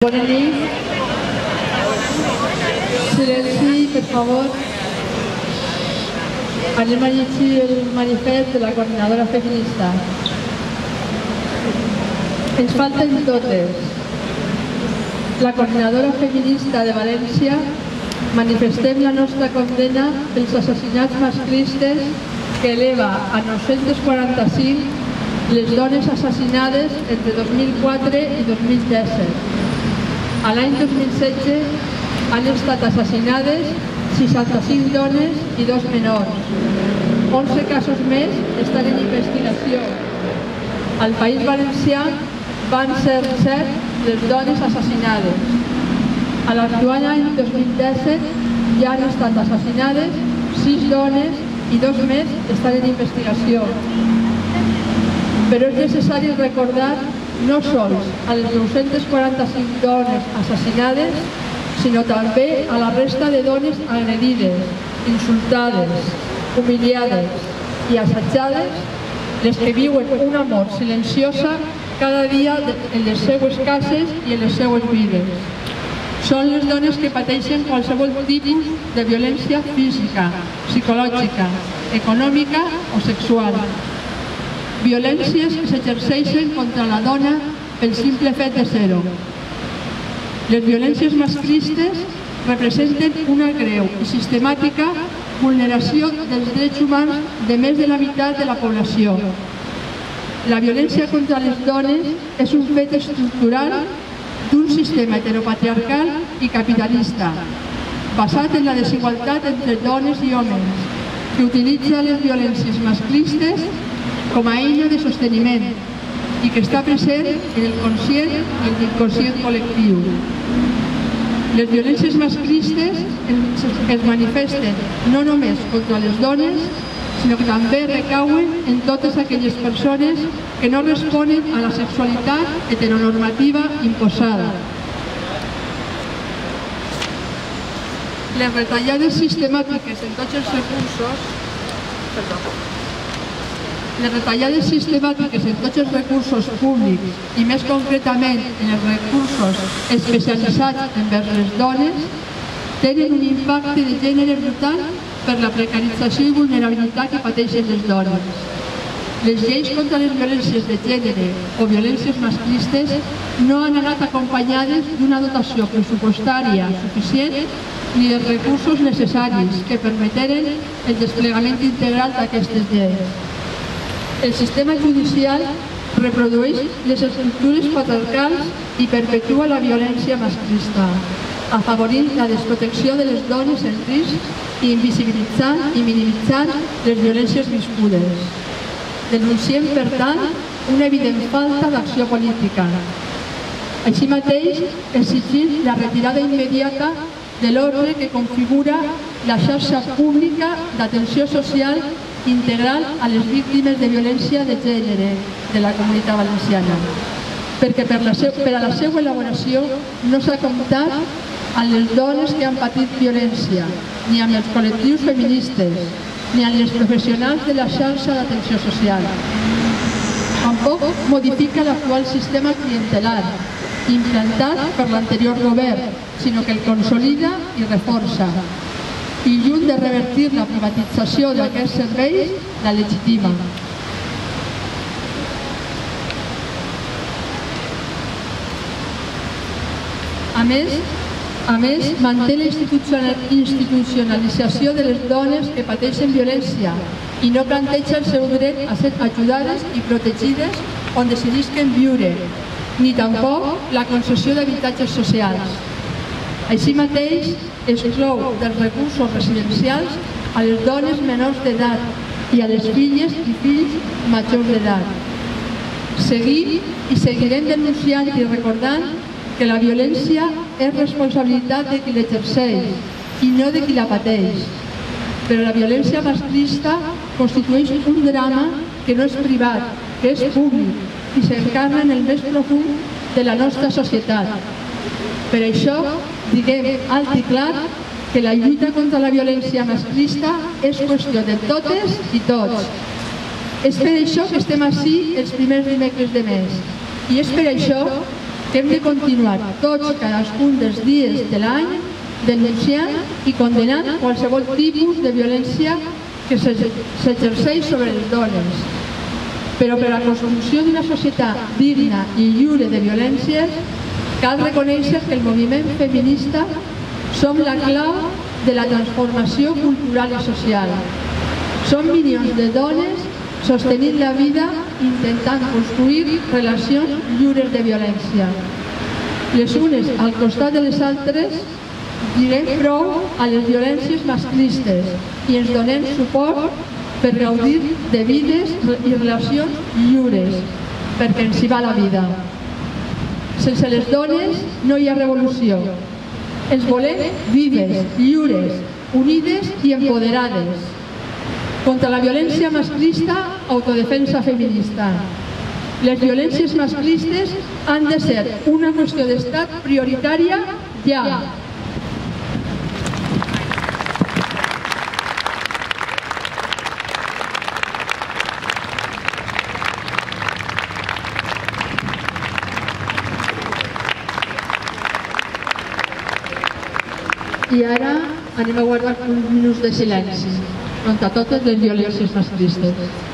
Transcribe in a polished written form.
Bona nit. Silenci, per favor. Anem a llegir el manifest de la coordinadora feminista. Ens falten totes. La coordinadora feminista de València manifestem la nostra condena pels assassinats masclistes que eleva a 945 les dones assassinades entre 2004 i 2017. A l'any 2016 han estat assassinades 65 dones i 2 menors. 11 casos més estan en investigació. Al País Valencià van ser 7 les dones assassinades. A l'actual any 2017 ja han estat assassinades 6 dones i 2 més estan en investigació. Però és necessari recordar no sols a les 945 dones assassinades, sinó també a la resta de dones agredides, insultades, humiliades i assetjades, les que viuen una mort silenciosa cada dia en les seues cases i en les seues vides. Són les dones que pateixen qualsevol tipus de violència física, psicològica, econòmica o sexual. Violències que s'exerceixen contra la dona pel simple fet de ser-ho. Les violències masclistes representen una greu i sistemàtica vulneració dels drets humans de més de la meitat de la població. La violència contra les dones és un fet estructural d'un sistema heteropatriarcal i capitalista, basat en la desigualtat entre dones i homes, que utilitza les violències masclistes com a eina de sosteniment i que està present en el conscient i en l'inconscient col·lectiu. Les violències masclistes es manifesten no només contra les dones, sinó que també recauen en totes aquelles persones que no responen a la sexualitat heteronormativa imposada. Les retallades sistemàtiques en tots els recursos públics i més concretament en els recursos especialitzats envers les dones tenen un impacte de gènere brutal per la precarització i vulnerabilitat que pateixen les dones. Les lleis contra les violències de gènere o violències masclistes no han anat acompanyades d'una dotació pressupostària suficient ni dels recursos necessaris que permeteren el desplegament integral d'aquestes lleis. El sistema judicial reprodueix les estructures patriarcals i perpetua la violència masclista, afavorint la desprotecció de les dones en risc i invisibilitzant i minimitzant les violències viscudes. Denunciem, per tant, una evident falta d'acció política. Així mateix, exigim la retirada immediata de l'ordre que configura la xarxa pública d'atenció social integral a les víctimes de violència de gènere de la Comunitat Valenciana, perquè per a la seva elaboració no s'ha comptat amb les dones que han patit violència, ni amb els col·lectius feministes, ni amb les professionals de la xarxa d'atenció social. Tampoc modifica l'actual sistema clientelar, implantat per l'anterior govern, sinó que el consolida i reforça. I lluny de revertir la privatització d'aquests serveis, la legitima. A més, manté la institucionalització de les dones que pateixen violència i no planteja el seu dret a ser ajudades i protegides on decidisquen viure, ni tampoc la concessió d'habitatges socials. Així mateix, exclou dels recursos residencials a les dones menors d'edat i a les filles i fills majors d'edat. Seguim i seguirem denunciant i recordant que la violència és responsabilitat de qui l'exerceix i no de qui la pateix. Però la violència masclista constitueix un drama que no és privat, que és públic i s'encarna en el més profund de la nostra societat. Per això, diguem alt i clar que la lluita contra la violència masclista és qüestió de totes i tots. És per això que estem ací els primers dimecres de mes. I és per això que hem de continuar tots cadascun dels dies de l'any denunciant i condenant qualsevol tipus de violència que s'exerceix sobre les dones. Però per a la construcció d'una societat digna i lliure de violències cal reconèixer que el moviment feminista som la clau de la transformació cultural i social. Som milions de dones sostenint la vida intentant construir relacions lliures de violència. Les unes al costat de les altres direm prou a les violències masclistes i ens donem suport per gaudir de vides i relacions lliures, perquè ens hi va la vida. Sense les dones no hi ha revolució. Ens volem vives, lliures, unides i empoderades. Contra la violència masclista, autodefensa feminista. Les violències masclistes han de ser una qüestió d'estat prioritària ja. I ara anem a guardar uns minuts de silenci contra totes les violències masclistes.